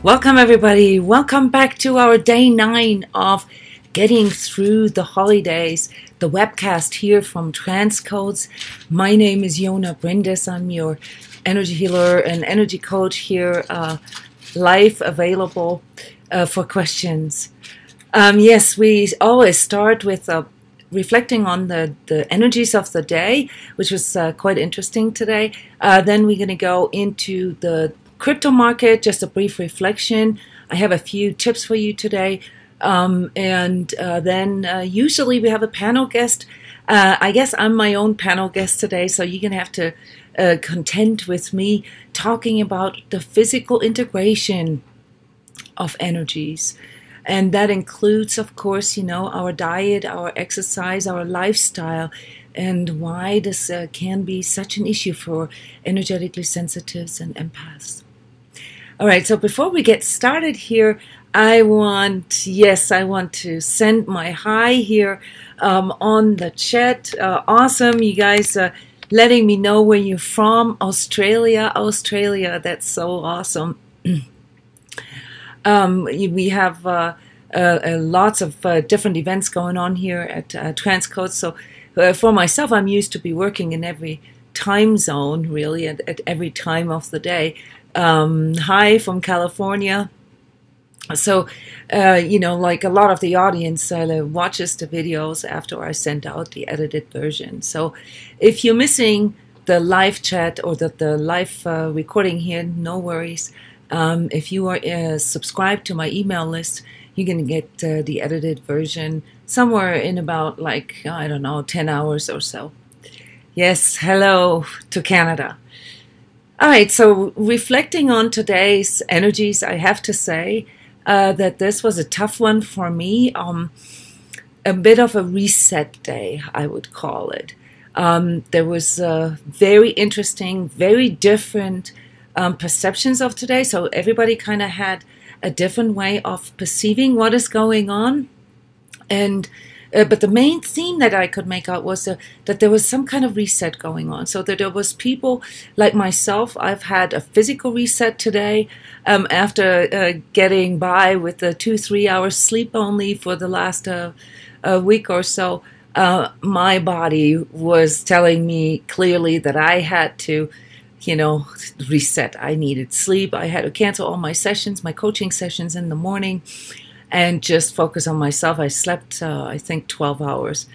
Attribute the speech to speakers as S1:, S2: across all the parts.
S1: Welcome, everybody. Welcome back to our day 9 of getting through the holidays. The webcast here from Transcodes. My name is Yona Brindis. I'm your energy healer and energy coach here, live available for questions. Yes, we always start with reflecting on the energies of the day, which was quite interesting today. Then we're going to go into the crypto market, just a brief reflection. I have a few tips for you today. And then usually we have a panel guest. I guess I'm my own panel guest today, so you're going to have to contend with me talking about the physical integration of energies. And that includes, of course, our diet, our exercise, our lifestyle, and why this can be such an issue for energetically sensitives and empaths. All right, so before we get started here, I want to send my hi here on the chat. Awesome, you guys letting me know where you're from. Australia, that's so awesome. We have lots of different events going on here at Transcode. So for myself, I'm used to be working in every time zone, really, at every time of the day. Hi from California. So, like a lot of the audience watches the videos after I send out the edited version. So if you're missing the live chat or the live recording here, no worries. If you are subscribed to my email list, you're going to get the edited version somewhere in about 10 hours or so. Yes, hello to Canada. All right, so reflecting on today's energies, I have to say that this was a tough one for me. A bit of a reset day, I would call it. There was very interesting, very different perceptions of today. So everybody kind of had a different way of perceiving what is going on. And but the main theme that I could make out was that there was some kind of reset going on. So that there was people like myself. I've had a physical reset today after getting by with the 2-3 hours sleep only for the last week or so. My body was telling me clearly that I had to, reset. I needed sleep. I had to cancel all my sessions, my coaching sessions in the morning, and just focus on myself. I slept, I think, 12 hours,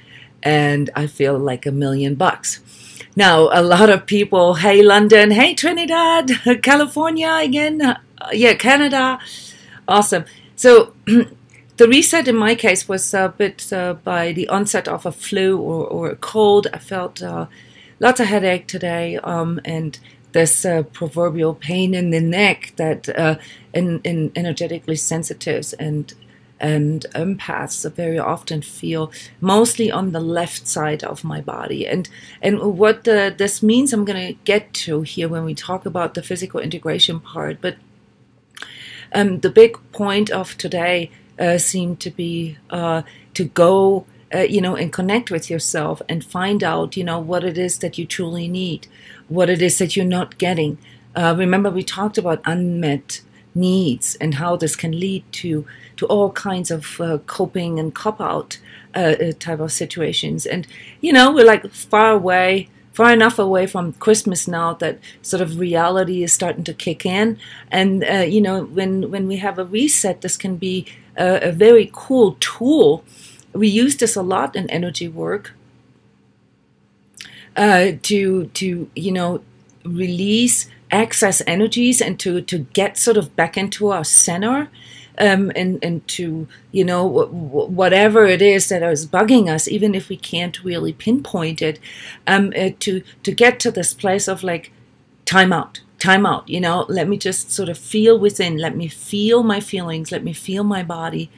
S1: and I feel like $1 million. Now, a lot of people, hey, London, hey, Trinidad, California again, Canada, awesome. So the reset in my case was a bit by the onset of a flu or a cold. I felt lots of headache today, and this proverbial pain in the neck that in energetically sensitives and empaths very often feel, mostly on the left side of my body. And what this means, I'm going to get to here when we talk about the physical integration part. But the big point of today seemed to be to go and connect with yourself and find out, what it is that you truly need, what it is that you're not getting. Remember, we talked about unmet needs and how this can lead to all kinds of coping and cop-out type of situations. And, we're like far enough away from Christmas now that sort of reality is starting to kick in. And, when we have a reset, this can be a very cool tool. We use this a lot in energy work to release excess energies and to get sort of back into our center, and to, whatever it is that is bugging us, even if we can't really pinpoint it, to get to this place of like, time out, let me just sort of feel within, let me feel my feelings, let me feel my body,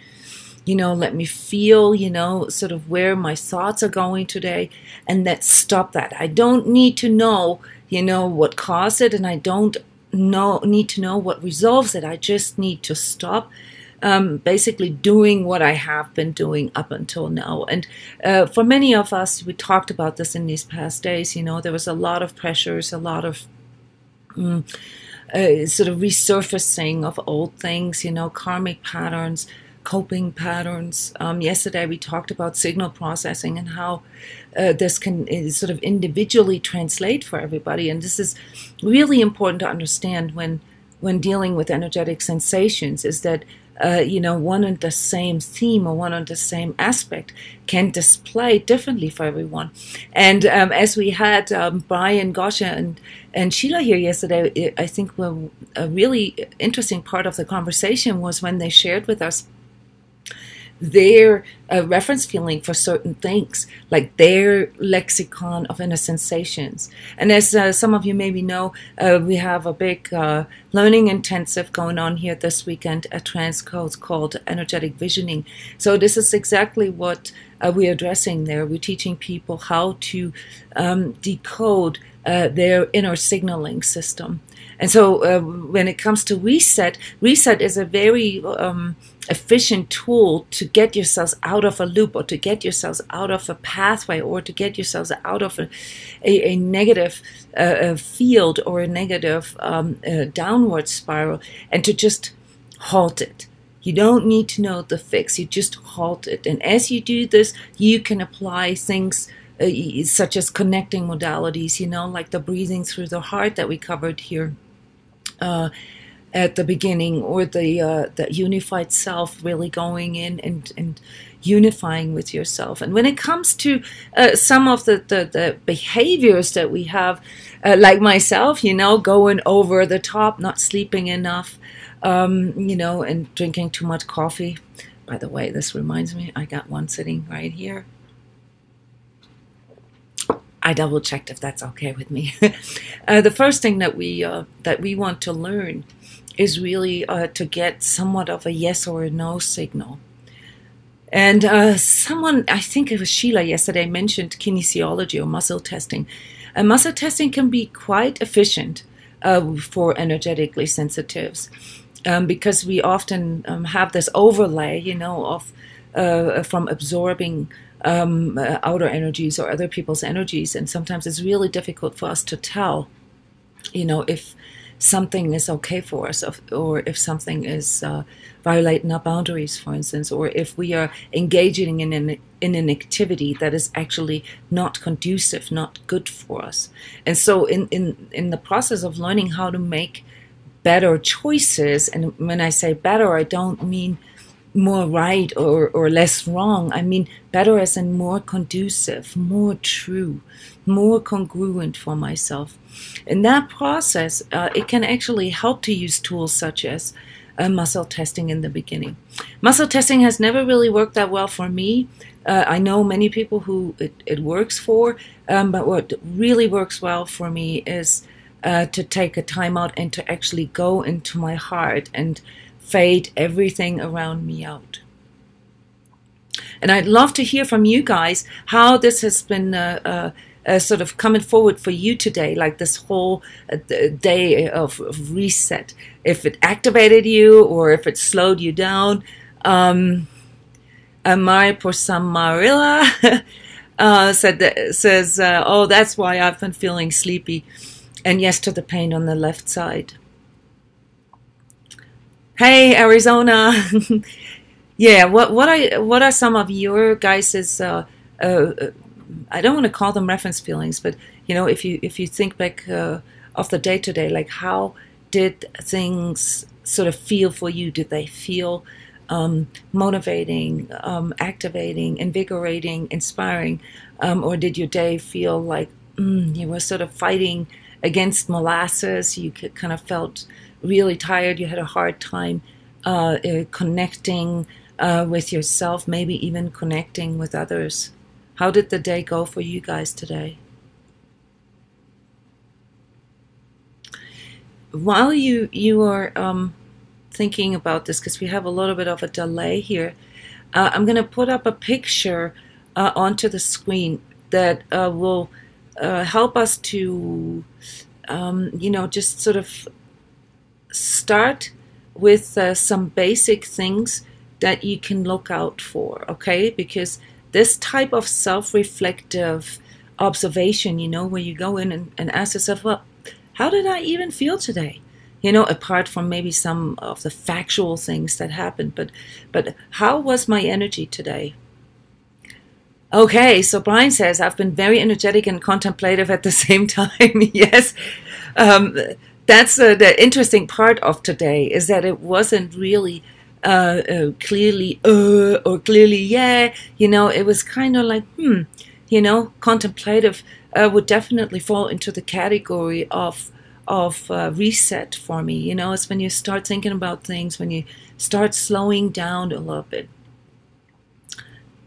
S1: let me feel, sort of where my thoughts are going today, and let's stop that. I don't need to know, what caused it, and I don't need to know what resolves it. I just need to stop basically doing what I have been doing up until now. And for many of us, we talked about this in these past days, there was a lot of pressures, a lot of sort of resurfacing of old things, karmic patterns, coping patterns. Yesterday we talked about signal processing and how this can sort of individually translate for everybody. And this is really important to understand when dealing with energetic sensations, is that one and the same theme or one and the same aspect can display differently for everyone. And as we had Brian, Gosha, and Sheila here yesterday, I think a really interesting part of the conversation was when they shared with us their reference feeling for certain things, like their lexicon of inner sensations. And as some of you maybe know, we have a big learning intensive going on here this weekend at Transcodes called Energetic Visioning. So this is exactly what we're addressing there. We're teaching people how to decode their inner signaling system. And so when it comes to reset is a very efficient tool to get yourselves out of a loop, or to get yourselves out of a pathway, or to get yourselves out of a negative field, or a negative downward spiral, and to just halt it. You don't need to know the fix, you just halt it. And as you do this, you can apply things such as connecting modalities, like the breathing through the heart that we covered here at the beginning, or the unified self, really going in and unifying with yourself. And when it comes to some of the behaviors that we have, like myself, going over the top, not sleeping enough, and drinking too much coffee. By the way, this reminds me, I got one sitting right here. I double checked if that's okay with me. The first thing that we want to learn is really to get somewhat of a yes or a no signal. And someone, I think it was Sheila yesterday, mentioned kinesiology or muscle testing. And muscle testing can be quite efficient for energetically sensitives, because we often have this overlay, of from absorbing outer energies or other people's energies, and sometimes it's really difficult for us to tell, if something is okay for us, or if something is violating our boundaries, for instance, or if we are engaging in an activity that is actually not conducive, not good for us. And so in the process of learning how to make better choices, and when I say better, I don't mean more right or less wrong. I mean better as in more conducive, more true, more congruent for myself. In that process, it can actually help to use tools such as muscle testing in the beginning. Muscle testing has never really worked that well for me. I know many people who it works for, but what really works well for me is to take a time out and to actually go into my heart and fade everything around me out. And I'd love to hear from you guys how this has been sort of coming forward for you today, like this whole day of reset. If it activated you or if it slowed you down. Amari Porsamarilla says, oh, that's why I've been feeling sleepy. And yes to the pain on the left side. Hey, Arizona. Yeah, what are some of your guys's I don't want to call them reference feelings, but if you think back of the day to day, like how did things sort of feel for you? Did they feel motivating, activating, invigorating, inspiring, or did your day feel like you were sort of fighting against molasses? You kind of felt really tired. You had a hard time connecting with yourself, maybe even connecting with others. How did the day go for you guys today? While you are thinking about this, because we have a little bit of a delay here, I'm going to put up a picture onto the screen that will help us to, just sort of start with some basic things that you can look out for, okay? Because this type of self-reflective observation, where you go in and ask yourself, well, how did I even feel today? apart from maybe some of the factual things that happened. But how was my energy today? Okay, so Brian says, I've been very energetic and contemplative at the same time. Yes. Um, that's the interesting part of today, is that it wasn't really clearly or clearly yeah. It was kind of like contemplative would definitely fall into the category of reset for me. It's when you start thinking about things, when you start slowing down a little bit.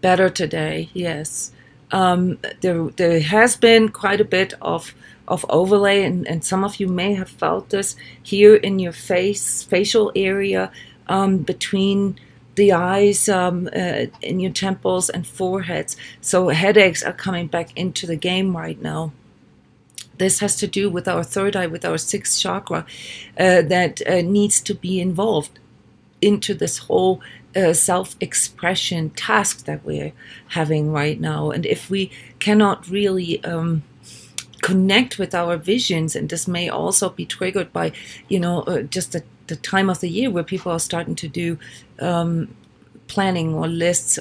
S1: Better today, yes. There has been quite a bit of overlay, and some of you may have felt this here in your facial area, between the eyes, in your temples and foreheads. So headaches are coming back into the game right now. This has to do with our third eye, with our sixth chakra, that needs to be involved into this whole self-expression task that we're having right now. And if we cannot really connect with our visions, and this may also be triggered by, just the time of the year where people are starting to do planning or lists,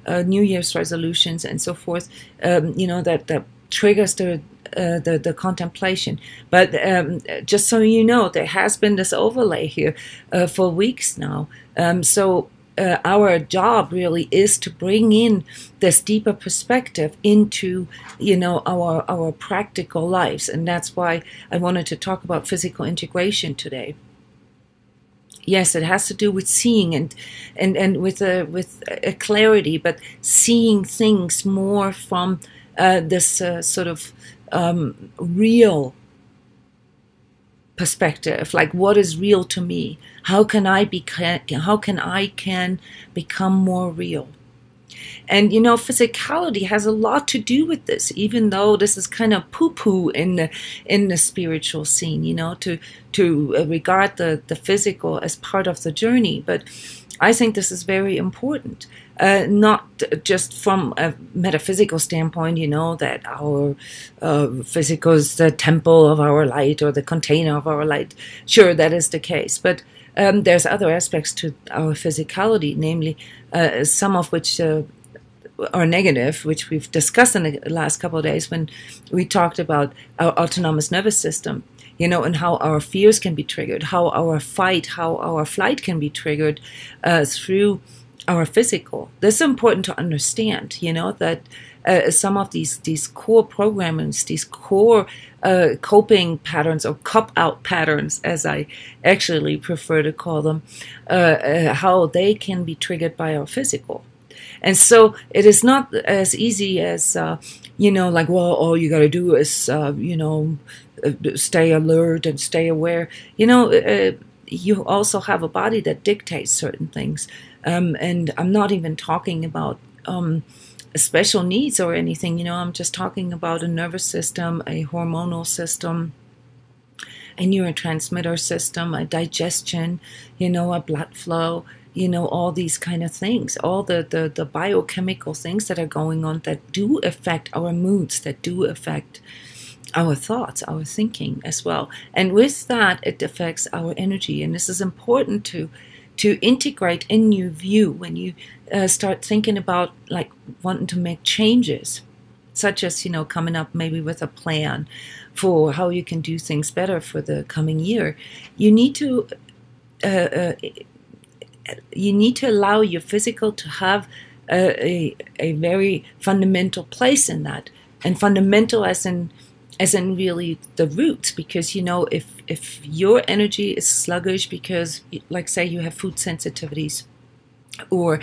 S1: New Year's resolutions and so forth, that triggers the contemplation. But just so you know, there has been this overlay here for weeks now. So our job really is to bring in this deeper perspective into, our practical lives, and that's why I wanted to talk about physical integration today. Yes, it has to do with seeing and with a clarity, but seeing things more from this sort of real perspective, like what is real to me? How can I become more real? And physicality has a lot to do with this, even though this is kind of poo-poo in the spiritual scene, to regard the physical as part of the journey. But I think this is very important, not just from a metaphysical standpoint, that our physical is the temple of our light or the container of our light. Sure, that is the case, but there's other aspects to our physicality, namely some of which are negative, which we've discussed in the last couple of days when we talked about our autonomous nervous system. And how our fears can be triggered, how our flight can be triggered through our physical. This is important to understand, that some of these core programmings, these core coping patterns or cop-out patterns, as I actually prefer to call them, how they can be triggered by our physical. And so it is not as easy as, like, well, all you got to do is, stay alert and stay aware. You also have a body that dictates certain things. And I'm not even talking about special needs or anything. I'm just talking about a nervous system, a hormonal system, a neurotransmitter system, a digestion, a blood flow, all these kind of things, all the biochemical things that are going on that do affect our moods, that do affect our thoughts, our thinking as well. And with that, it affects our energy. And this is important to integrate in your view when you start thinking about, like, wanting to make changes, such as, coming up maybe with a plan for how you can do things better for the coming year. You need to allow your physical to have a very fundamental place in that, and fundamental as in really the roots, because if your energy is sluggish because, like, say you have food sensitivities, or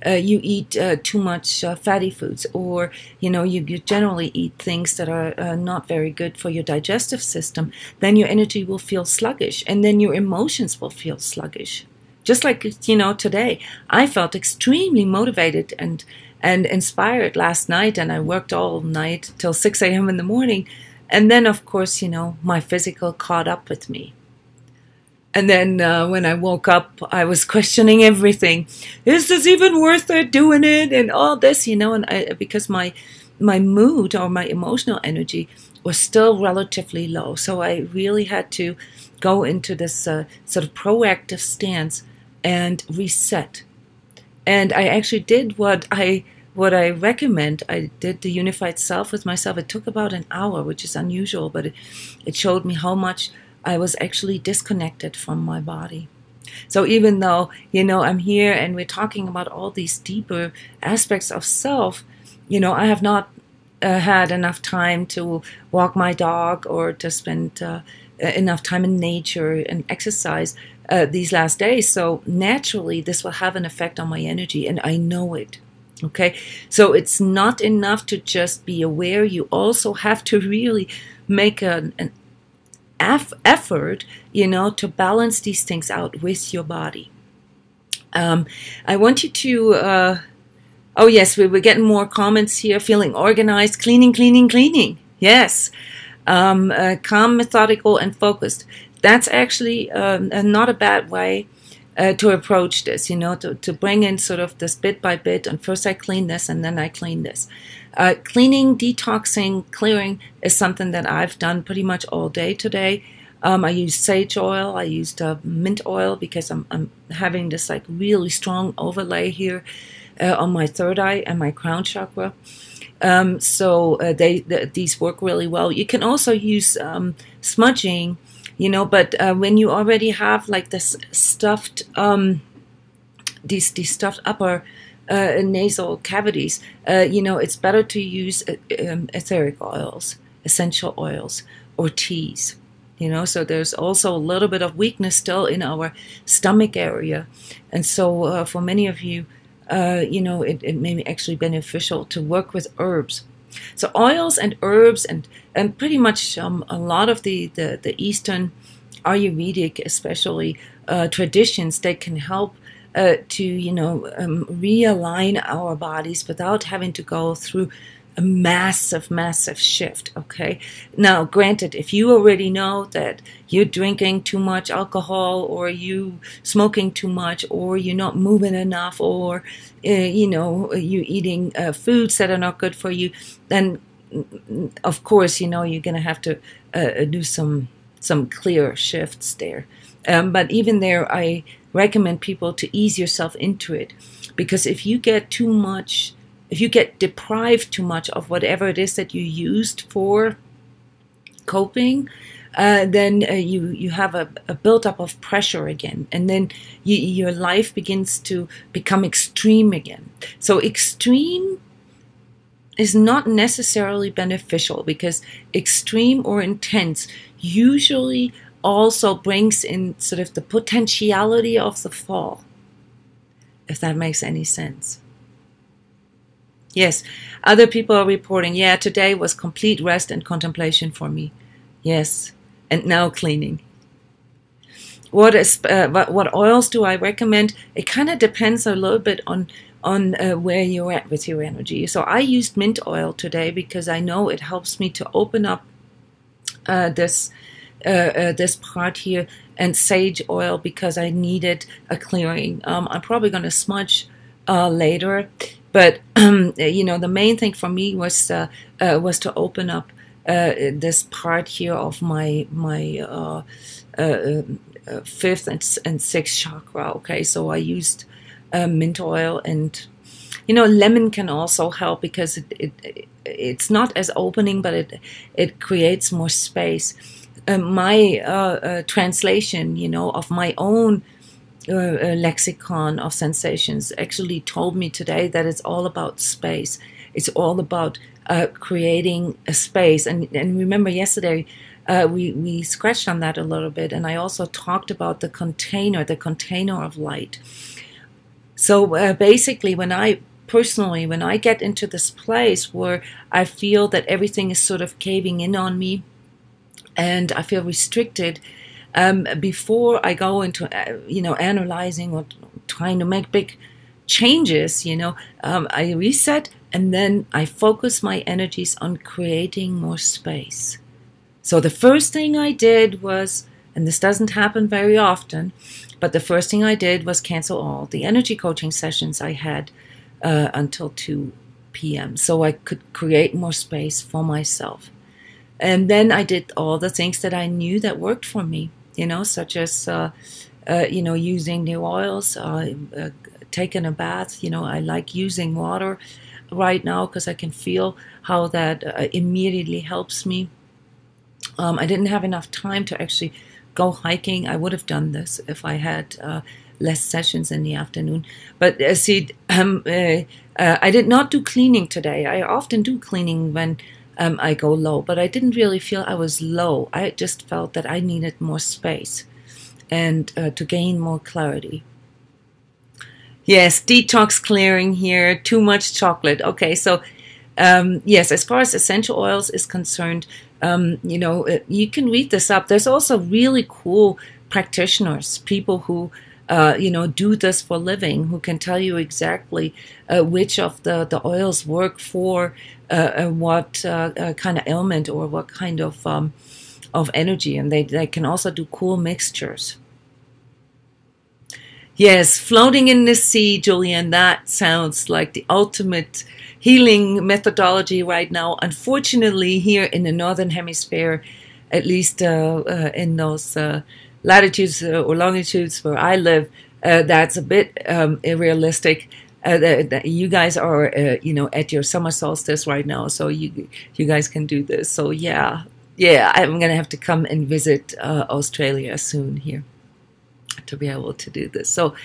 S1: you eat too much fatty foods, or you generally eat things that are not very good for your digestive system, then your energy will feel sluggish, and then your emotions will feel sluggish. Just like, today, I felt extremely motivated and inspired last night, and I worked all night till 6 a.m. in the morning. And then, of course, my physical caught up with me. And then when I woke up, I was questioning everything. Is this even worth it, doing it, and all this, and because my mood or my emotional energy was still relatively low. So I really had to go into this sort of proactive stance and reset. And I actually did what I recommend. I did the unified self with myself. It took about an hour, which is unusual, but it showed me how much I was actually disconnected from my body. So even though, I'm here and we're talking about all these deeper aspects of self, I have not had enough time to walk my dog or to spend enough time in nature and exercise these last days. So naturally, this will have an effect on my energy, and I know it. Okay, so it's not enough to just be aware. You also have to really make an effort, to balance these things out with your body. I want you to, oh yes, we're getting more comments here, feeling organized, cleaning. Yes, calm, methodical, and focused. That's actually not a bad way to approach this, to bring in sort of this bit by bit, and first I clean this and then I clean this. Cleaning, detoxing, clearing is something that I've done pretty much all day today. I used sage oil, I used mint oil because I'm having this like really strong overlay here on my third eye and my crown chakra. So these work really well. You can also use smudging, but when you already have like this stuffed, these stuffed upper nasal cavities, it's better to use etheric oils, essential oils, or teas. So there's also a little bit of weakness still in our stomach area. And so for many of you, it may be actually beneficial to work with herbs. So oils and herbs and pretty much a lot of the Eastern Ayurvedic, especially traditions, they can help to realign our bodies without having to go through a massive shift. Okay, now granted, if you already know that you're drinking too much alcohol, or you smoking too much, or you're not moving enough, or you're eating foods that are not good for you, then of course you're gonna have to do some clear shifts there. But even there, I recommend people to ease yourself into it, because if you get deprived too much of whatever it is that you used for coping, then you have a buildup of pressure again, and then your life begins to become extreme again. So extreme is not necessarily beneficial, because extreme or intense usually also brings in sort of the potentiality of the fall, if that makes any sense. Yes, other people are reporting, yeah, today was complete rest and contemplation for me. Yes, and now cleaning. What oils do I recommend? It kind of depends a little bit on where you're at with your energy. So I used mint oil today because I know it helps me to open up this part here, and sage oil because I needed a clearing. I'm probably going to smudge later, but the main thing for me was to open up this part here of my fifth and sixth chakra. Okay, so I used mint oil, and lemon can also help because it's not as opening, but it creates more space. My translation, of my own lexicon of sensations actually told me today that it's all about space. It's all about creating a space. And remember yesterday, we scratched on that a little bit, and I also talked about the container of light. So basically, when I get into this place where I feel that everything is sort of caving in on me, and I feel restricted, before I go into analyzing or trying to make big changes, I reset, and then I focus my energies on creating more space. So the first thing I did was, and this doesn't happen very often, but the first thing I did was cancel all the energy coaching sessions I had until 2 p.m. so I could create more space for myself. And then I did all the things that I knew that worked for me. such as using the oils, taking a bath. I like using water right now because I can feel how that immediately helps me. I didn't have enough time to actually go hiking. I would have done this if I had less sessions in the afternoon. But I did not do cleaning today. I often do cleaning when I go low, but I didn't really feel I was low. I just felt that I needed more space and to gain more clarity. Yes, detox clearing here. Too much chocolate. Okay, so yes, as far as essential oils is concerned, you can read this up. There's also really cool practitioners, people who do this for a living, who can tell you exactly which of the oils work for what kind of ailment or what kind of energy, and they can also do cool mixtures. Yes, floating in the sea, Julian, that sounds like the ultimate healing methodology right now. Unfortunately, here in the Northern Hemisphere, at least in those latitudes or longitudes where I live, that's a bit unrealistic. You guys are, at your summer solstice right now, so you guys can do this. So yeah, I'm gonna have to come and visit Australia soon here to be able to do this. So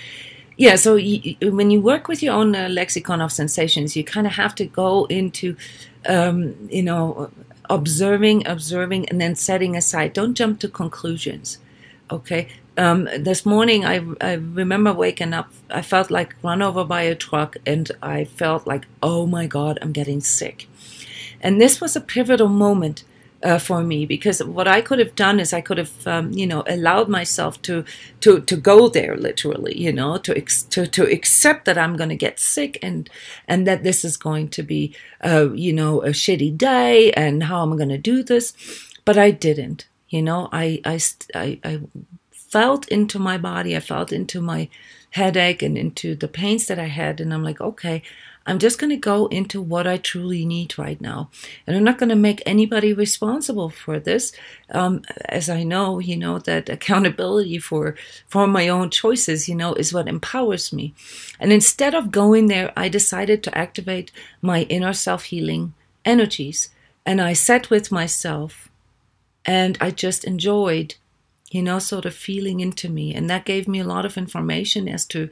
S1: yeah, so when you work with your own lexicon of sensations, you kind of have to go into, observing, and then setting aside. Don't jump to conclusions. Okay. This morning, I remember waking up. I felt like run over by a truck, and I felt like, oh my God, I'm getting sick. And this was a pivotal moment for me, because what I could have done is I could have, allowed myself to go there literally, to accept that I'm going to get sick and that this is going to be, a shitty day, and how am I going to do this? But I didn't. I felt into my body. I felt into my headache and into the pains that I had, and I'm like, okay, I'm just going to go into what I truly need right now. And I'm not going to make anybody responsible for this. As I know, that accountability for my own choices, is what empowers me. And instead of going there, I decided to activate my inner self-healing energies. And I sat with myself and I just enjoyed, sort of feeling into me. And that gave me a lot of information as to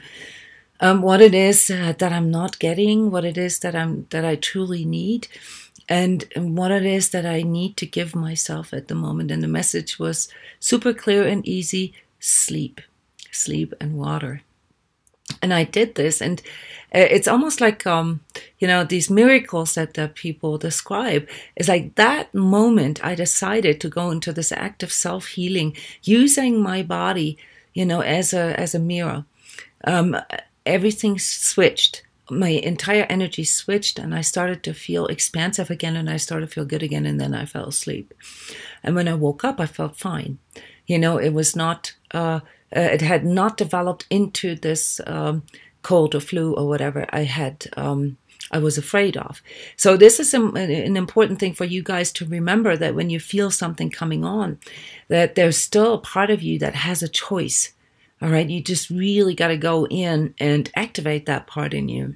S1: what it is that I'm not getting, what it is that I truly need, and what it is that I need to give myself at the moment. And the message was super clear and easy: sleep and water. And I did this, and it's almost like these miracles that people describe. It's like that moment I decided to go into this act of self-healing, using my body, as a mirror. Everything switched. My entire energy switched, and I started to feel expansive again, and I started to feel good again, and then I fell asleep. And when I woke up, I felt fine. It was not, it had not developed into this cold or flu or whatever I was afraid of. So this is an important thing for you guys to remember, that when you feel something coming on, that there's still a part of you that has a choice. All right, you just really got to go in and activate that part in you.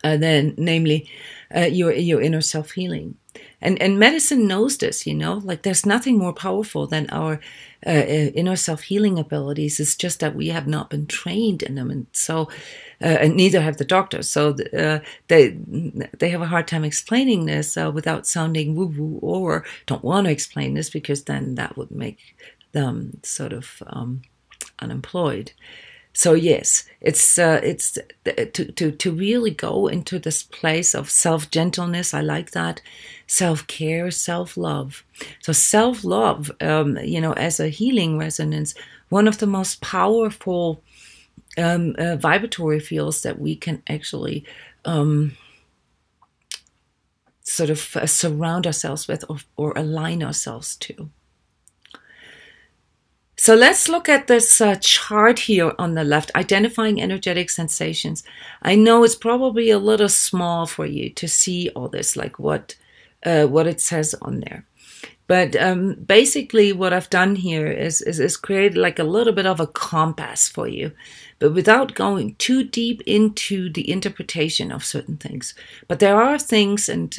S1: Then, namely, your inner self-healing. And medicine knows this, like there's nothing more powerful than our inner self-healing abilities. It's just that we have not been trained in them. And so, and neither have the doctors. So they have a hard time explaining this without sounding woo-woo, or don't want to explain this, because then that would make them sort of unemployed. So yes, it's to really go into this place of self-gentleness. I like that. Self-care, self-love. So self-love, as a healing resonance, one of the most powerful vibratory fields that we can actually sort of surround ourselves with, or align ourselves to. So let's look at this chart here on the left, identifying energetic sensations. I know it's probably a little small for you to see all this, like what it says on there. But basically what I've done here is create like a little bit of a compass for you, but without going too deep into the interpretation of certain things. But there are things, and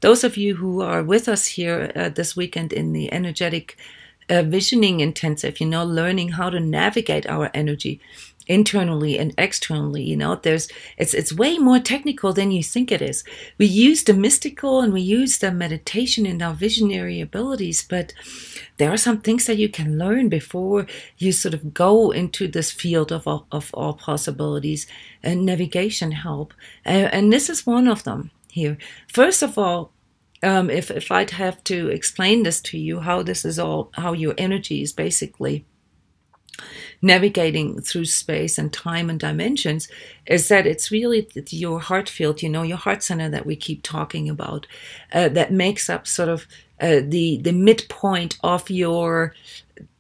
S1: those of you who are with us here this weekend in the energetic visioning intensive, learning how to navigate our energy internally and externally, it's way more technical than you think it is. We use the mystical and we use the meditation and our visionary abilities, but there are some things that you can learn before you sort of go into this field of all possibilities and navigation help. And this is one of them here. First of all, if I'd have to explain this to you, how your energy is basically navigating through space and time and dimensions, is that it's really your heart field, your heart center that we keep talking about, that makes up sort of the midpoint of your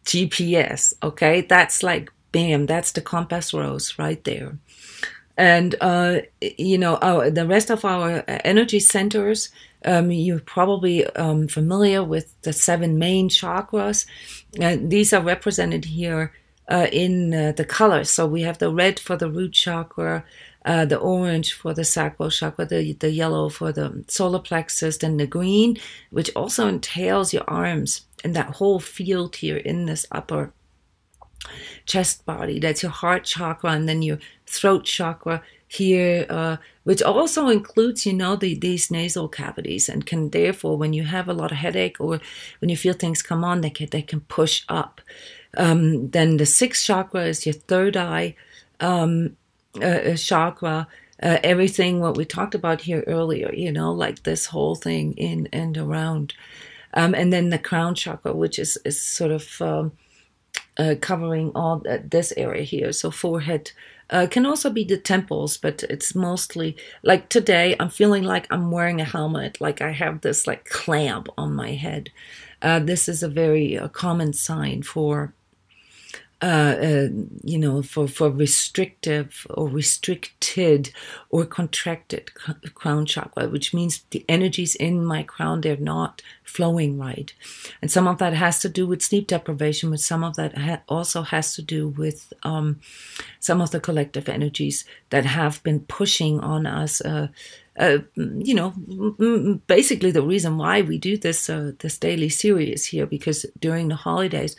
S1: GPS. Okay, that's like bam, that's the compass rose right there. And the rest of our energy centers, you're probably familiar with the 7 main chakras. These are represented here in the colors. So we have the red for the root chakra, the orange for the sacral chakra, the yellow for the solar plexus, and the green, which also entails your arms and that whole field here in this upper chest body. That's your heart chakra, and then your throat chakra here, which also includes, these nasal cavities, and can therefore, when you have a lot of headache or when you feel things come on, they can push up. Then the 6th chakra is your third eye chakra. Everything what we talked about here earlier, like this whole thing in and around. And then the crown chakra, which is sort of covering all this area here. So forehead can also be the temples, but it's mostly like today I'm feeling like I'm wearing a helmet, like I have this like clamp on my head. This is a very common sign for for restrictive or restricted or contracted crown chakra, which means the energies in my crown, they're not flowing right. And some of that has to do with sleep deprivation, but some of that also has to do with some of the collective energies that have been pushing on us. Basically the reason why we do this daily series here, because during the holidays,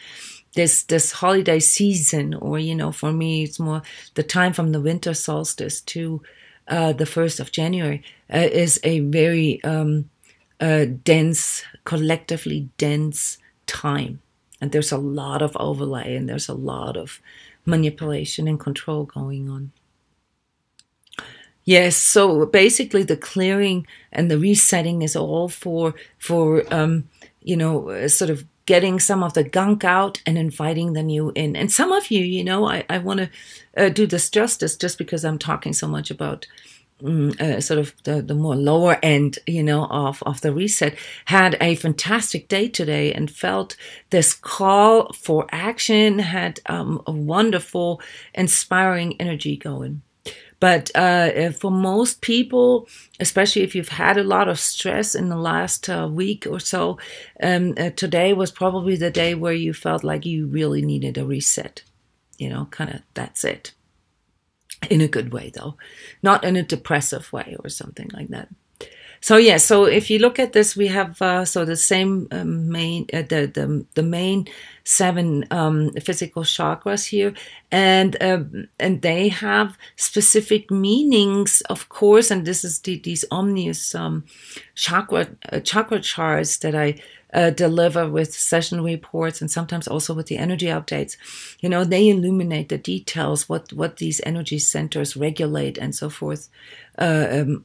S1: this holiday season, or for me it's more the time from the winter solstice to the 1st of January, is a very dense, collectively dense time, and there's a lot of overlay and there's a lot of manipulation and control going on. Yes, so basically the clearing and the resetting is all for sort of getting some of the gunk out and inviting the new in. And some of you, I want to do this justice, just because I'm talking so much about sort of the more lower end, of the reset, had a fantastic day today and felt this call for action, had a wonderful, inspiring energy going. But for most people, especially if you've had a lot of stress in the last week or so, today was probably the day where you felt like you really needed a reset. Kind of that's it. In a good way, though. Not in a depressive way or something like that. So yeah, so if you look at this, we have the same main the main 7 physical chakras here, and they have specific meanings, of course. And this is these omnious chakra charts that I deliver with session reports, and sometimes also with the energy updates. They illuminate the details, what these energy centers regulate and so forth, in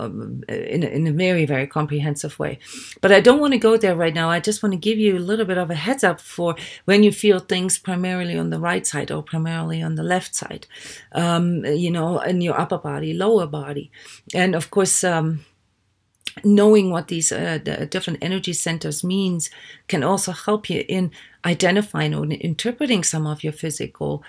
S1: a very, very comprehensive way. But I don't want to go there right now. I just want to give you a little bit of a heads up for when you feel things primarily on the right side or primarily on the left side, in your upper body, lower body. And of course, knowing what these the different energy centers means can also help you in identifying or interpreting some of your physical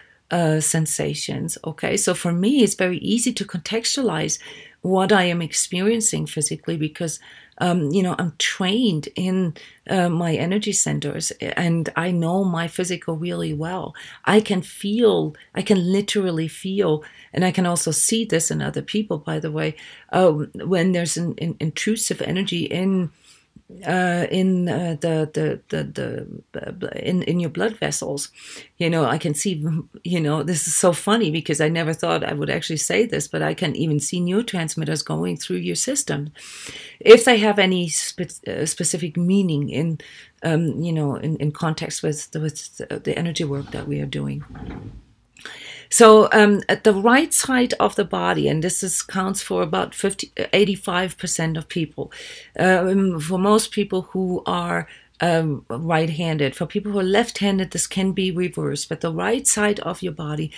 S1: sensations. Okay, so for me, it's very easy to contextualize what I am experiencing physically, because I'm trained in my energy centers, and I know my physical really well. I can literally feel, and I can also see this in other people, by the way, when there's an intrusive energy in your blood vessels. I can see, this is so funny because I never thought I would actually say this, but I can even see neurotransmitters going through your system if they have any specific meaning in context with the energy work that we are doing. So at the right side of the body, and this counts for about 85% of people, for most people who are right-handed. For people who are left-handed, this can be reversed, but the right side of your body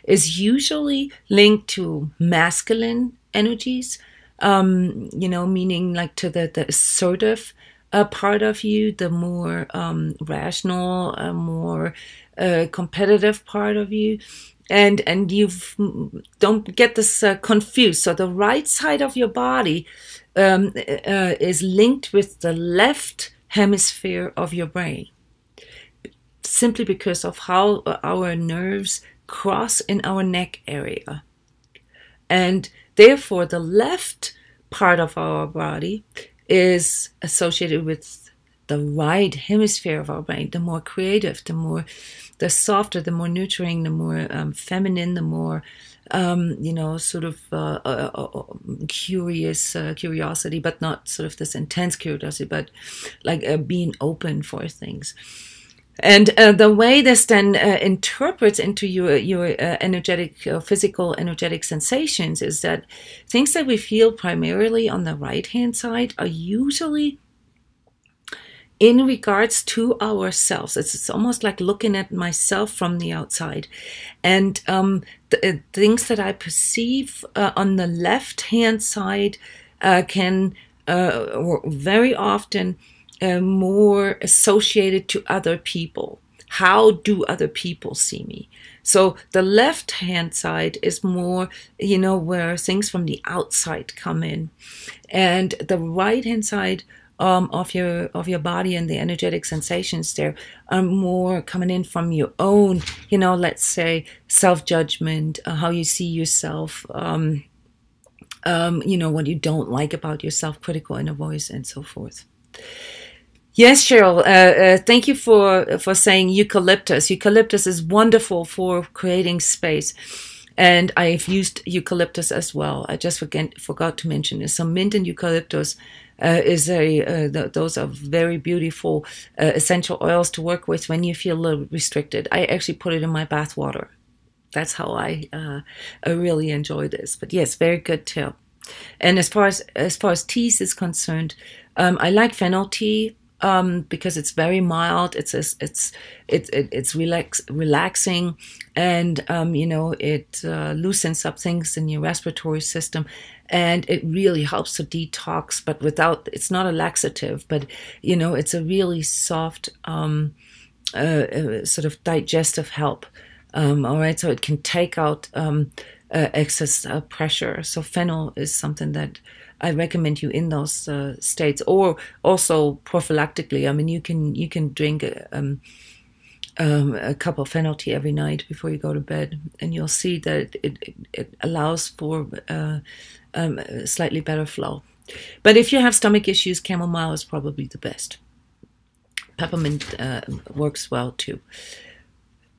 S1: is usually linked to masculine energies, meaning like to the assertive part of you, the more rational, more competitive part of you. And you don't get this confused. So the right side of your body is linked with the left hemisphere of your brain, simply because of how our nerves cross in our neck area. And therefore, the left part of our body is associated with the right hemisphere of our brain, the more creative, the softer, the more nurturing, the more feminine, the more, curiosity, but not sort of this intense curiosity, but like being open for things. And the way this then interprets into your energetic, physical energetic sensations is that things that we feel primarily on the right-hand side are usually in regards to ourselves. It's almost like looking at myself from the outside. And the things that I perceive on the left-hand side can very often more associated to other people. How do other people see me? So the left-hand side is more, where things from the outside come in. And the right-hand side of your body and the energetic sensations there are more coming in from your own, let's say self-judgment, how you see yourself, what you don't like about yourself, critical inner voice, and so forth. Yes, Cheryl, thank you for saying eucalyptus. Eucalyptus is wonderful for creating space. And I've used eucalyptus as well. I just forgot to mention this. So mint and eucalyptus those are very beautiful essential oils to work with when you feel a little restricted. I actually put it in my bath water. That's how I really enjoy this. But yes, very good tip. And as far as teas is concerned, I like fennel tea. Because it's very mild, it's relaxing, and it loosens up things in your respiratory system, and it really helps to detox. But it's not a laxative, but it's a really soft sort of digestive help. All right, so it can take out excess pressure. So fennel is something that I recommend you in those states, or also prophylactically. I mean, you can drink a cup of fennel tea every night before you go to bed, and you'll see that it allows for a slightly better flow. But if you have stomach issues, chamomile is probably the best. Peppermint works well too.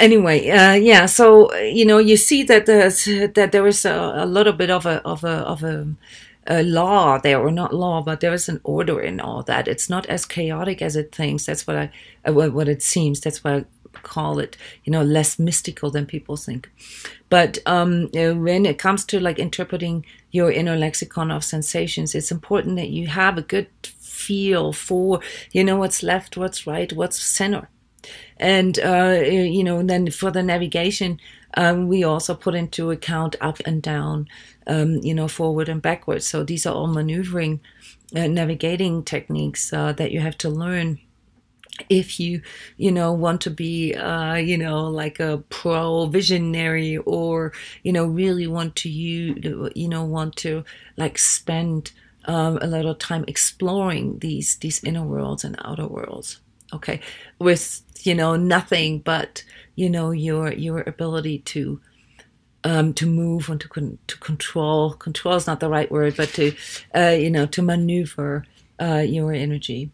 S1: Anyway, yeah. So you see that there is a little bit of a law there, or not law, but there is an order in all that. It's not as chaotic as it thinks. That's what it seems. That's why I call it, less mystical than people think. But when it comes to like interpreting your inner lexicon of sensations, it's important that you have a good feel for, what's left, what's right, what's center. And, then for the navigation, we also put into account up and down, forward and backwards. So these are all maneuvering, navigating techniques that you have to learn If you want to be like a pro visionary, or really want to want to like spend a lot of time exploring these inner worlds and outer worlds, okay, with nothing but your ability to move and to control is not the right word, but to maneuver your energy.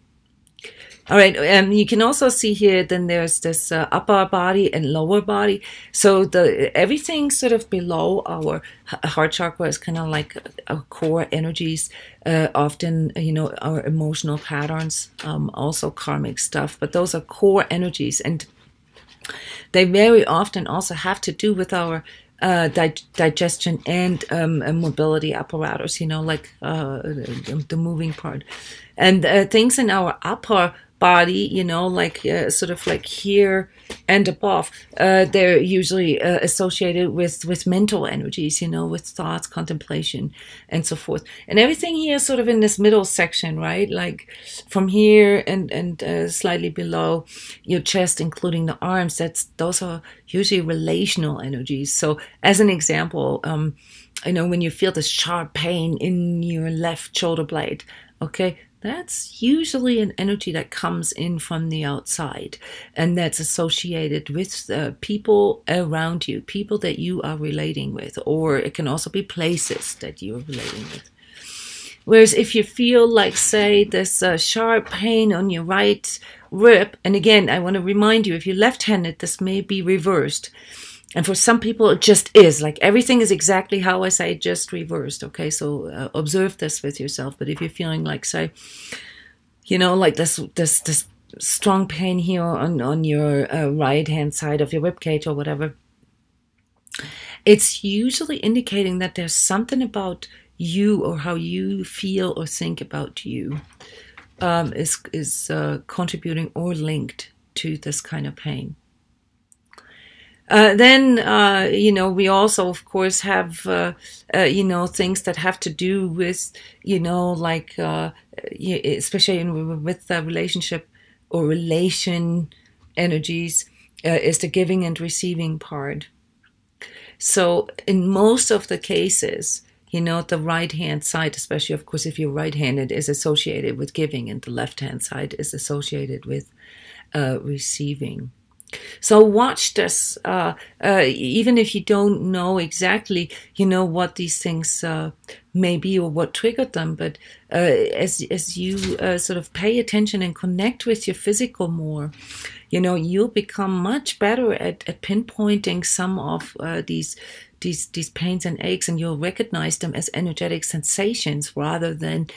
S1: All right. You can also see here. Then there's this upper body and lower body. So the everything sort of below our heart chakra is kind of like our core energies. Often, our emotional patterns, also karmic stuff. But those are core energies, and they very often also have to do with our digestion and mobility apparatus, like the moving part. And things in our upper body, like sort of like here and above, they're usually associated with mental energies, with thoughts, contemplation, and so forth. And everything here is sort of in this middle section, right? Like from here and slightly below your chest, including the arms. Those are usually relational energies. So, as an example, when you feel this sharp pain in your left shoulder blade, okay, that's usually an energy that comes in from the outside, and that's associated with people around you, people that you are relating with, or it can also be places that you're relating with. Whereas if you feel like, say, this sharp pain on your right rib, and again, I want to remind you, if you're left-handed, this may be reversed. And for some people, it just is. Like everything is exactly how I say, just reversed. Okay, so observe this with yourself. But if you're feeling like, say, like this strong pain here on your right hand side of your rib cage or whatever, it's usually indicating that there's something about you, or how you feel or think about you, is contributing or linked to this kind of pain. Then, we also, of course, have, things that have to do with, like, especially with the relationship or relation energies, is the giving and receiving part. So in most of the cases, the right-hand side, especially, of course, if you're right-handed, is associated with giving, and the left-hand side is associated with receiving. So watch this, even if you don't know exactly, what these things may be or what triggered them. But as you sort of pay attention and connect with your physical more, you'll become much better at pinpointing some of these pains and aches, and you'll recognize them as energetic sensations rather than,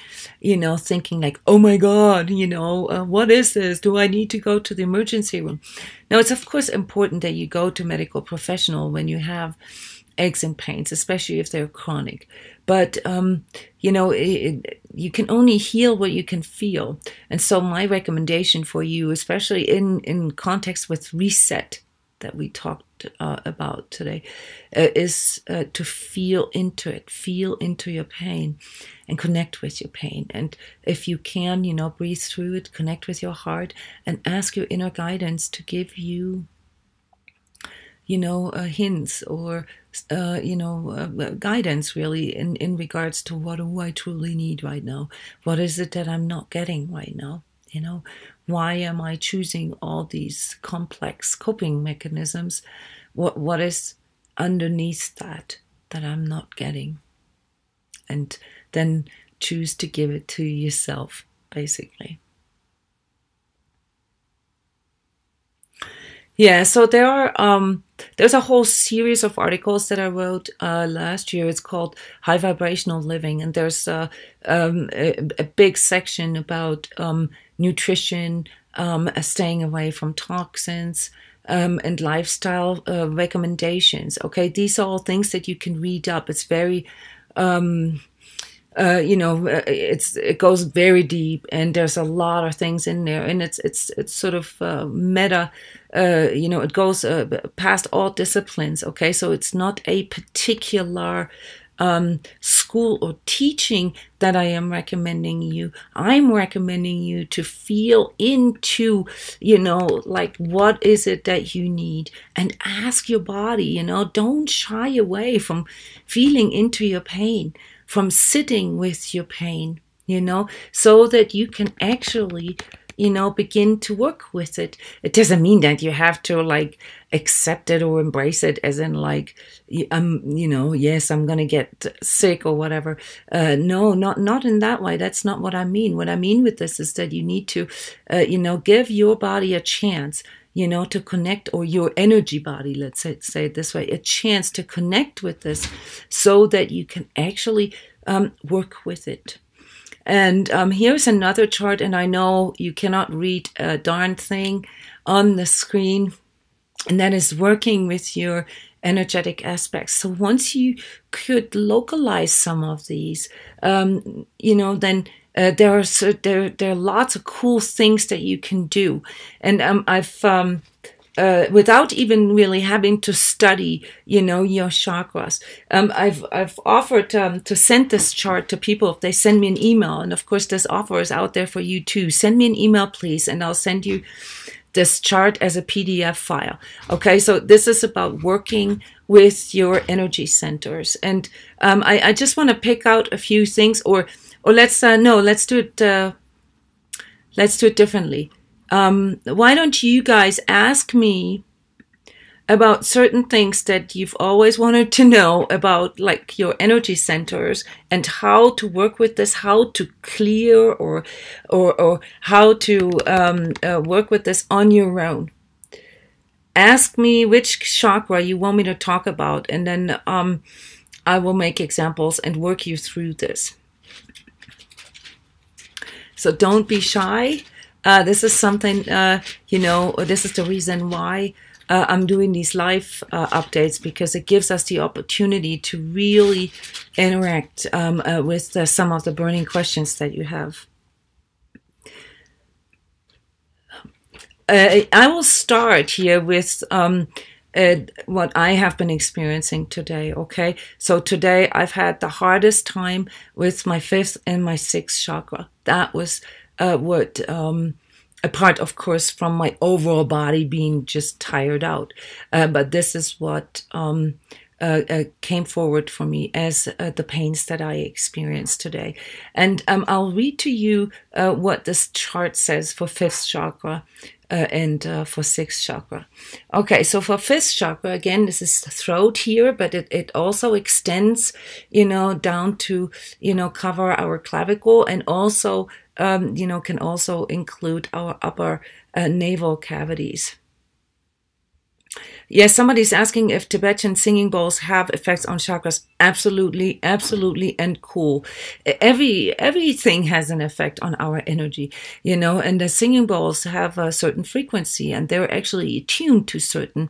S1: thinking like, oh my God, what is this? Do I need to go to the emergency room? Now, it's of course important that you go to a medical professional when you have aches and pains, especially if they're chronic. But, you can only heal what you can feel. And so my recommendation for you, especially in context with reset that we talked about today, is to feel into it, feel into your pain and connect with your pain. And if you can, breathe through it, connect with your heart, and ask your inner guidance to give you, hints or, guidance really in regards to what do I truly need right now? What is it that I'm not getting right now? Why am I choosing all these complex coping mechanisms? What is underneath that I'm not getting? And then choose to give it to yourself, basically. Yeah, so there's a whole series of articles that I wrote last year. It's called High Vibrational Living, and there's a big section about nutrition, staying away from toxins, and lifestyle recommendations. Okay, these are all things that you can read up. It's very it goes very deep, and there's a lot of things in there, and it's sort of meta. It goes past all disciplines. Okay, so it's not a particular school or teaching that I am recommending you. I'm recommending you to feel into, like what is it that you need, and ask your body, don't shy away from feeling into your pain, from sitting with your pain, so that you can actually begin to work with it. It doesn't mean that you have to like accept it or embrace it as in like, yes, I'm going to get sick or whatever. No, not in that way. That's not what I mean. What I mean with this is that you need to, give your body a chance, to connect, or your energy body, let's say it this way, a chance to connect with this so that you can actually work with it. And here's another chart, and I know you cannot read a darn thing on the screen, and that is working with your energetic aspects. So once you could localize some of these, then there are lots of cool things that you can do. And I've without even really having to study, your chakras. I've offered to send this chart to people if they send me an email. And of course, this offer is out there for you too. Send me an email, please, and I'll send you this chart as a PDF file. Okay, so this is about working with your energy centers. And I just want to pick out a few things, or let's do it differently. Why don't you guys ask me about certain things that you've always wanted to know about, like your energy centers and how to work with this, how to clear or how to work with this on your own. Ask me which chakra you want me to talk about, and then I will make examples and work you through this. So don't be shy. This is something, this is the reason why I'm doing these live updates, because it gives us the opportunity to really interact with some of the burning questions that you have. I will start here with what I have been experiencing today, okay? So today I've had the hardest time with my 5th and my 6th chakra. That was apart, of course, from my overall body being just tired out. But this is what came forward for me as the pains that I experienced today. And I'll read to you what this chart says for 5th chakra and for 6th chakra. Okay, so for 5th chakra, again, this is the throat here, but it also extends, down to, cover our clavicle, and also, can also include our upper navel cavities. Yes, somebody's asking if Tibetan singing bowls have effects on chakras. Absolutely, absolutely, and cool. Everything has an effect on our energy, and the singing bowls have a certain frequency, and they're actually tuned to certain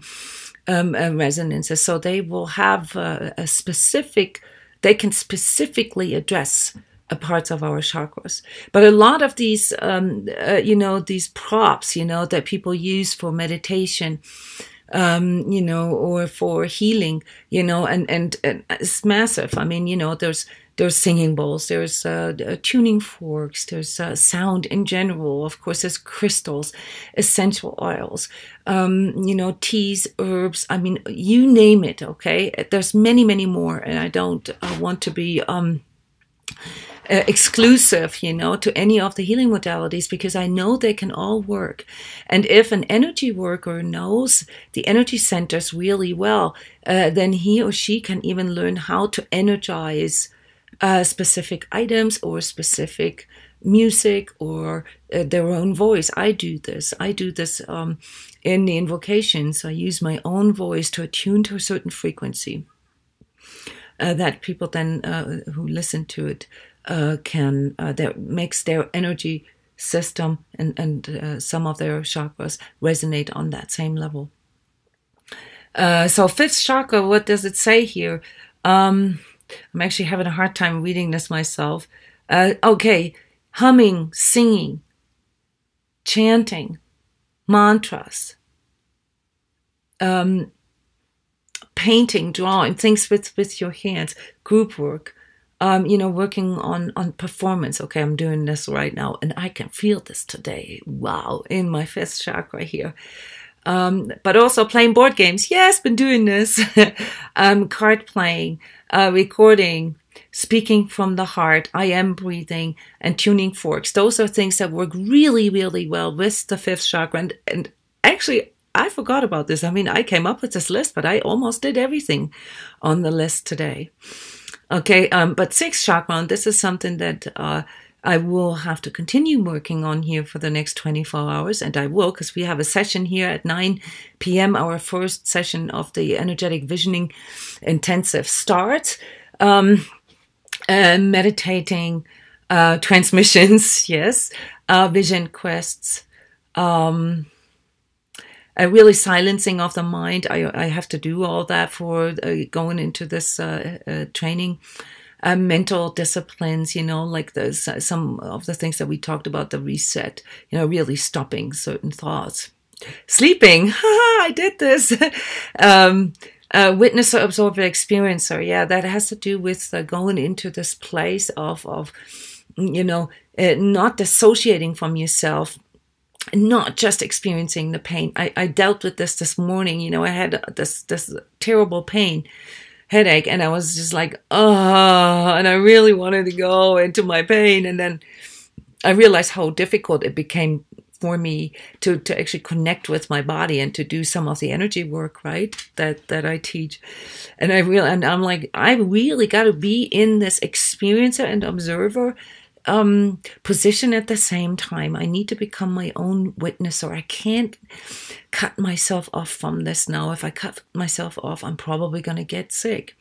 S1: resonances. So they will have a specific, they can specifically address parts of our chakras. But a lot of these, these props, that people use for meditation, or for healing, and it's massive. I mean, there's singing bowls, there's tuning forks, there's sound in general. Of course, there's crystals, essential oils, teas, herbs. I mean, you name it. Okay, there's many, many more, and I don't want to be exclusive, to any of the healing modalities, because I know they can all work. And if an energy worker knows the energy centers really well, then he or she can even learn how to energize specific items or specific music or their own voice. I do this in the invocations. I use my own voice to attune to a certain frequency that people then who listen to it that makes their energy system and some of their chakras resonate on that same level. So 5th chakra, what does it say here? I'm actually having a hard time reading this myself. Okay, humming, singing, chanting, mantras, painting, drawing, things with your hands, group work, working on performance. Okay, I'm doing this right now, and I can feel this today. Wow, in my fifth chakra here. But also playing board games. Yes, been doing this. Card playing, recording, speaking from the heart, I am breathing, and tuning forks. Those are things that work really, really well with the fifth chakra. And actually, I forgot about this. I mean, I came up with this list, but I almost did everything on the list today. Okay, but sixth chakra, and this is something that I will have to continue working on here for the next 24 hours, and I will, because we have a session here at 9 p.m., our first session of the Energetic Visioning Intensive starts. Meditating, transmissions, yes, vision quests, really silencing of the mind. I have to do all that for going into this training. Mental disciplines, like some of the things that we talked about, the reset, really stopping certain thoughts. Sleeping, I did this. Witnesser, absorber, experiencer. Yeah, that has to do with going into this place of not dissociating from yourself, not just experiencing the pain. I dealt with this morning. I had this terrible pain, headache, and I was just like, and I really wanted to go into my pain. And then I realized how difficult it became for me to actually connect with my body and to do some of the energy work, right, that I teach. And I'm like, I really got to be in this experiencer and observer position at the same time. I need to become my own witness, or I can't cut myself off from this now. If I cut myself off, I'm probably going to get sick.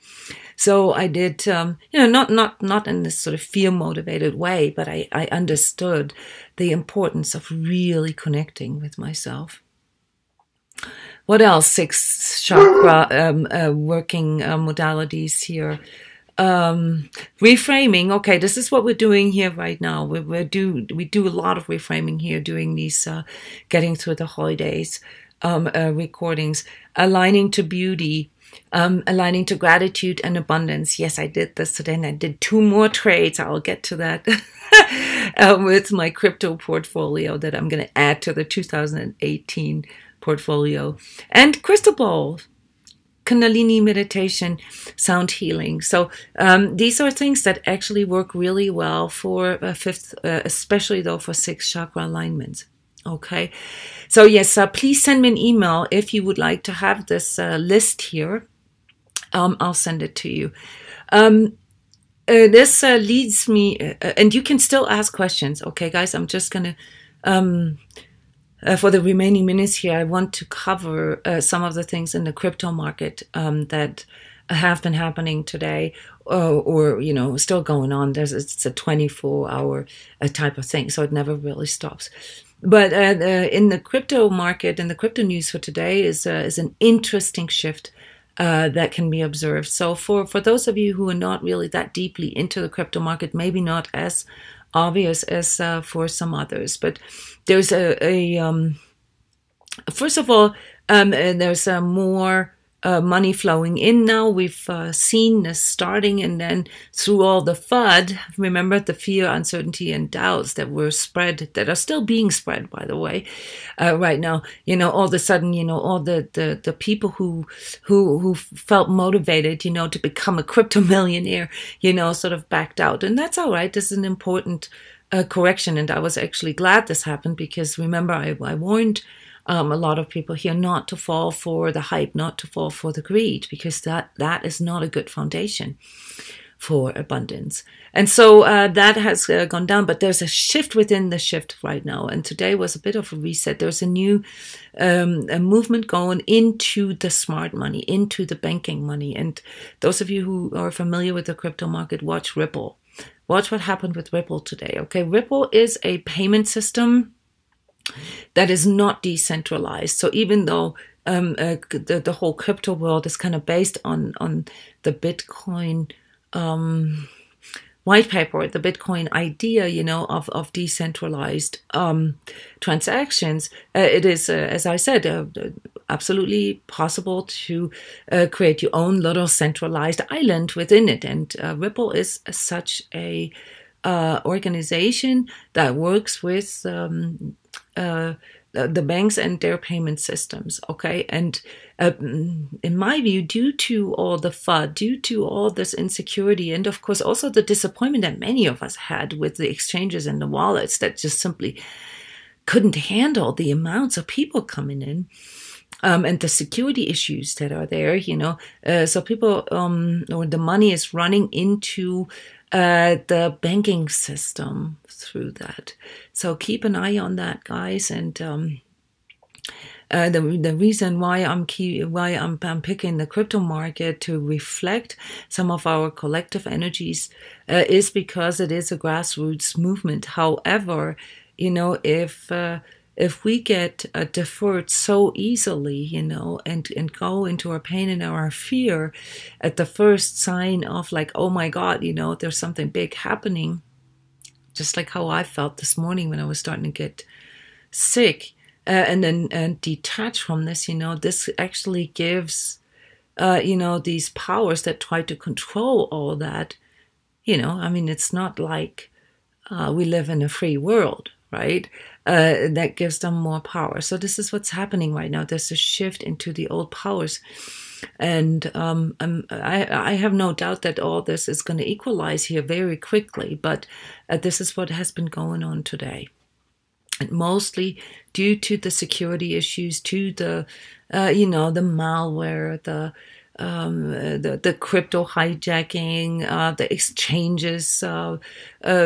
S1: So I did, not in this sort of fear-motivated way, but I understood the importance of really connecting with myself. What else? Sixth chakra working modalities here. Reframing. Okay, this is what we're doing here right now. We do a lot of reframing here, doing these getting through the holidays recordings, aligning to beauty, aligning to gratitude and abundance. Yes, I did this today, and I did 2 more trades. I'll get to that with my crypto portfolio that I'm going to add to the 2018 portfolio. And crystal ball, Kundalini meditation, sound healing. So these are things that actually work really well for fifth, especially though for sixth chakra alignments. Okay, so yes, please send me an email if you would like to have this list here. I'll send it to you. This leads me, and you can still ask questions. Okay, guys, I'm just gonna. For the remaining minutes here, I want to cover some of the things in the crypto market that have been happening today, or still going on. It's a 24-hour type of thing, so it never really stops. But in the crypto market and the crypto news for today is an interesting shift that can be observed. So for those of you who are not really that deeply into the crypto market, maybe not as obvious as for some others, but there's first of all, there's more money flowing in now. We've seen this starting, and then through all the FUD, remember the fear, uncertainty, and doubts that were spread, that are still being spread, by the way, right now. All of a sudden, all the people who felt motivated, to become a crypto millionaire, sort of backed out, and that's all right. This is an important correction, and I was actually glad this happened, because remember, I warned a lot of people here not to fall for the hype, not to fall for the greed, because that is not a good foundation for abundance. And so that has gone down, but there's a shift within the shift right now. And today was a bit of a reset. There's a new a movement going into the smart money, into the banking money. And those of you who are familiar with the crypto market, watch Ripple. Watch what happened with Ripple today. Okay, Ripple is a payment system that is not decentralized. So even though the whole crypto world is kind of based on the Bitcoin white paper, the Bitcoin idea, of decentralized transactions, it is, as I said, absolutely possible to create your own little centralized island within it. And Ripple is such a organization that works with the banks and their payment systems. Okay. And in my view, due to all the FUD, due to all this insecurity, and of course also the disappointment that many of us had with the exchanges and the wallets that just simply couldn't handle the amounts of people coming in, and the security issues that are there, so people, or the money is running into the banking system through that. So keep an eye on that, guys. And the reason why I'm picking the crypto market to reflect some of our collective energies is because it is a grassroots movement. However, if we get deferred so easily, and go into our pain and our fear at the first sign of like, oh my God, there's something big happening, just like how I felt this morning when I was starting to get sick, and then detach from this, this actually gives, these powers that try to control all that, it's not like we live in a free world, right? That gives them more power. So this is what's happening right now. There's a shift into the old powers. And I have no doubt that all this is going to equalize here very quickly. But this is what has been going on today. And mostly due to the security issues, to the, the malware, the crypto hijacking, the exchanges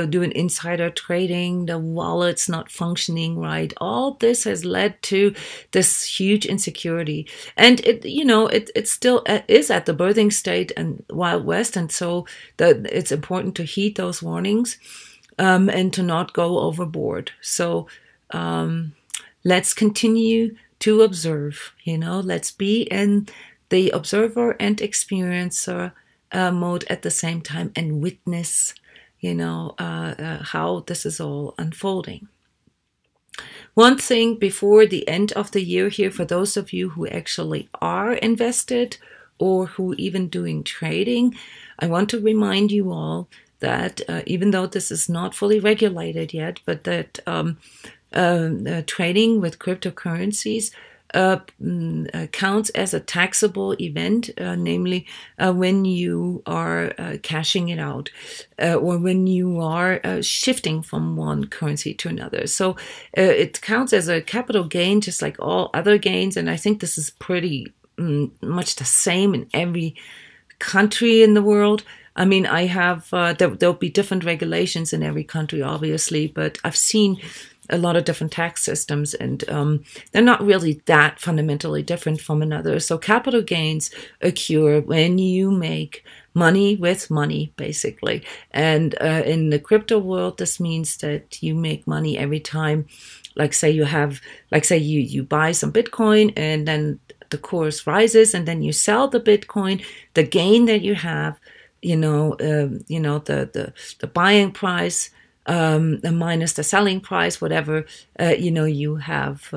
S1: doing insider trading, the wallets not functioning right. All this has led to this huge insecurity, and it still is at the birthing state and Wild West, and so it's important to heed those warnings, and to not go overboard. So let's continue to observe. Let's be in the observer and experiencer mode at the same time, and witness, how this is all unfolding. One thing before the end of the year here, for those of you who actually are invested or who even doing trading, I want to remind you all that even though this is not fully regulated yet, but that trading with cryptocurrencies counts as a taxable event, namely when you are cashing it out, or when you are shifting from one currency to another. So it counts as a capital gain, just like all other gains. And I think this is pretty much the same in every country in the world. I mean, I have, there'll be different regulations in every country, obviously, but I've seen a lot of different tax systems, and they're not really that fundamentally different from another. So capital gains occur when you make money with money, basically. And in the crypto world, this means that you make money every time, say you buy some Bitcoin, and then the course rises, and then you sell the Bitcoin. The gain that you have, the buying price, minus the selling price, whatever, you have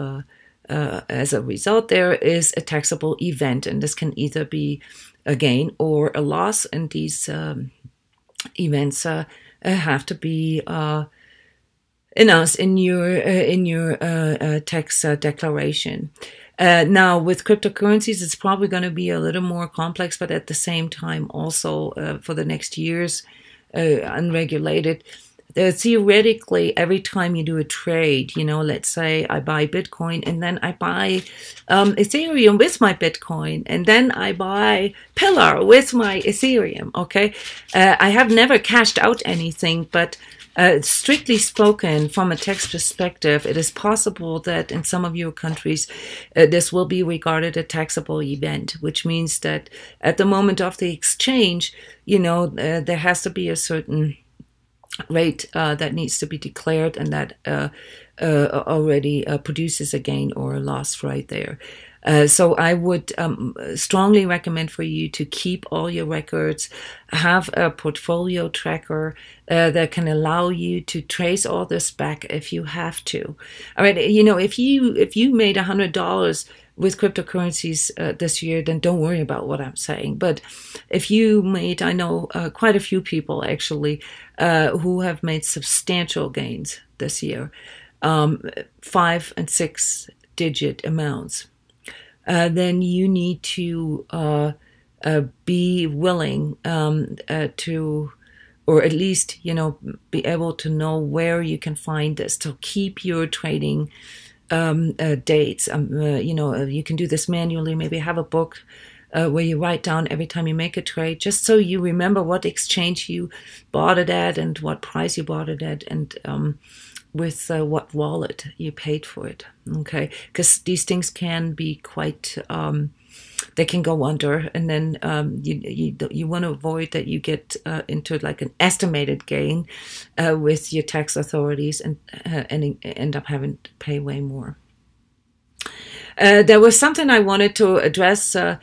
S1: as a result, there is a taxable event. And this can either be a gain or a loss. And these events have to be announced in your tax declaration. Now, with cryptocurrencies, it's probably going to be a little more complex, but at the same time, also for the next years, unregulated. Theoretically, every time you do a trade, let's say I buy Bitcoin, and then I buy Ethereum with my Bitcoin, and then I buy Pillar with my Ethereum, okay? I have never cashed out anything, but strictly spoken, from a tax perspective, it is possible that in some of your countries, this will be regarded a taxable event, which means that at the moment of the exchange, there has to be a certain rate that needs to be declared, and that already produces a gain or a loss right there. So I would strongly recommend for you to keep all your records, have a portfolio tracker that can allow you to trace all this back if you have to. All right, if you made $100 with cryptocurrencies this year, then don't worry about what I'm saying. But if you made, I know quite a few people actually who have made substantial gains this year, 5 and 6 digit amounts, then you need to be willing to, or at least, be able to know where you can find this. So keep your trading dates. You can do this manually. Maybe have a book where you write down every time you make a trade, just so you remember what exchange you bought it at and what price you bought it at, and with what wallet you paid for it. Okay, because these things can be quite they can go under, and then you want to avoid that you get into like an estimated gain with your tax authorities and end up having to pay way more. There was something I wanted to address as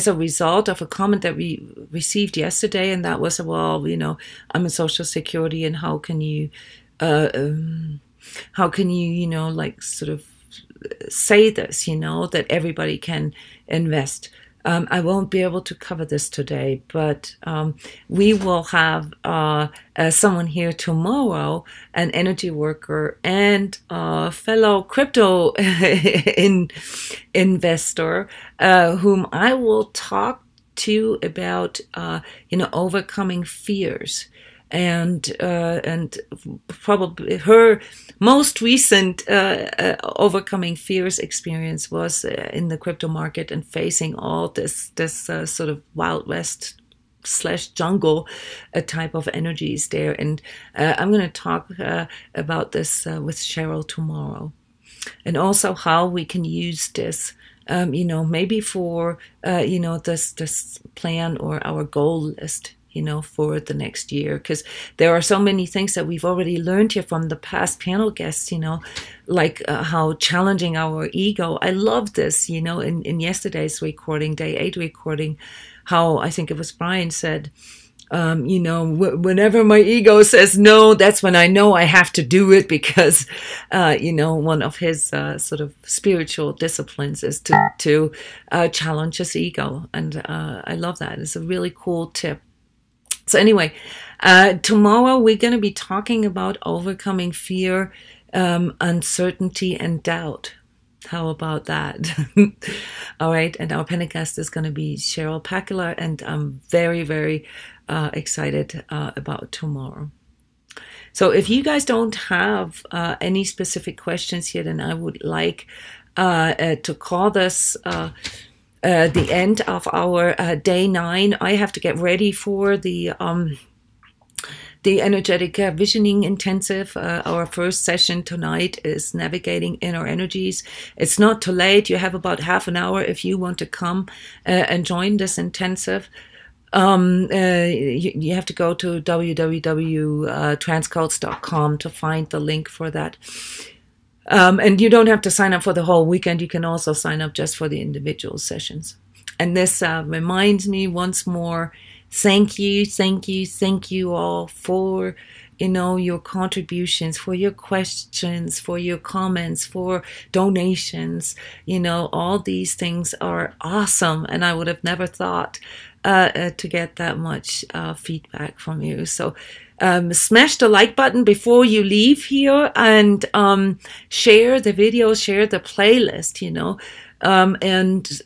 S1: a result of a comment that we received yesterday, and that was, well, I'm in Social Security, and how can you, like sort of say this, that everybody can invest. I won't be able to cover this today, but we will have someone here tomorrow, an energy worker and fellow crypto investor, whom I will talk to about, overcoming fears. And probably her most recent overcoming fears experience was in the crypto market and facing all this sort of Wild West / jungle type of energies there. And I'm going to talk about this with Cheryl tomorrow, and also how we can use this. Maybe for this plan or our goal list, for the next year, because there are so many things that we've already learned here from the past panel guests, like how challenging our ego. I love this, in yesterday's recording, day 8 recording, how I think it was Brian said, whenever my ego says no, that's when I know I have to do it, because, one of his sort of spiritual disciplines is to challenge his ego. And I love that. It's a really cool tip. So anyway, tomorrow we're going to be talking about overcoming fear, uncertainty, and doubt. How about that? All right. And our Pentacast is going to be Cheryl Pacula, and I'm very, very excited about tomorrow. So if you guys don't have any specific questions yet, then I would like to call this the end of our day 9. I have to get ready for the energetic visioning intensive. Our first session tonight is navigating inner energies. It's not too late. You have about half an hour if you want to come and join this intensive. You have to go to www.transcodes.com to find the link for that. And you don't have to sign up for the whole weekend. You can also sign up just for the individual sessions. And this reminds me once more, thank you all for, your contributions, for your questions, for your comments, for donations. All these things are awesome. And I would have never thought to get that much feedback from you. So smash the like button before you leave here, and share the video, share the playlist, and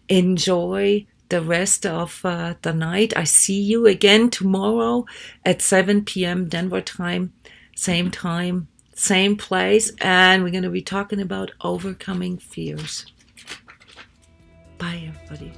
S1: enjoy the rest of the night. I see you again tomorrow at 7 p.m. Denver time, same place, and we're going to be talking about overcoming fears. Bye, everybody.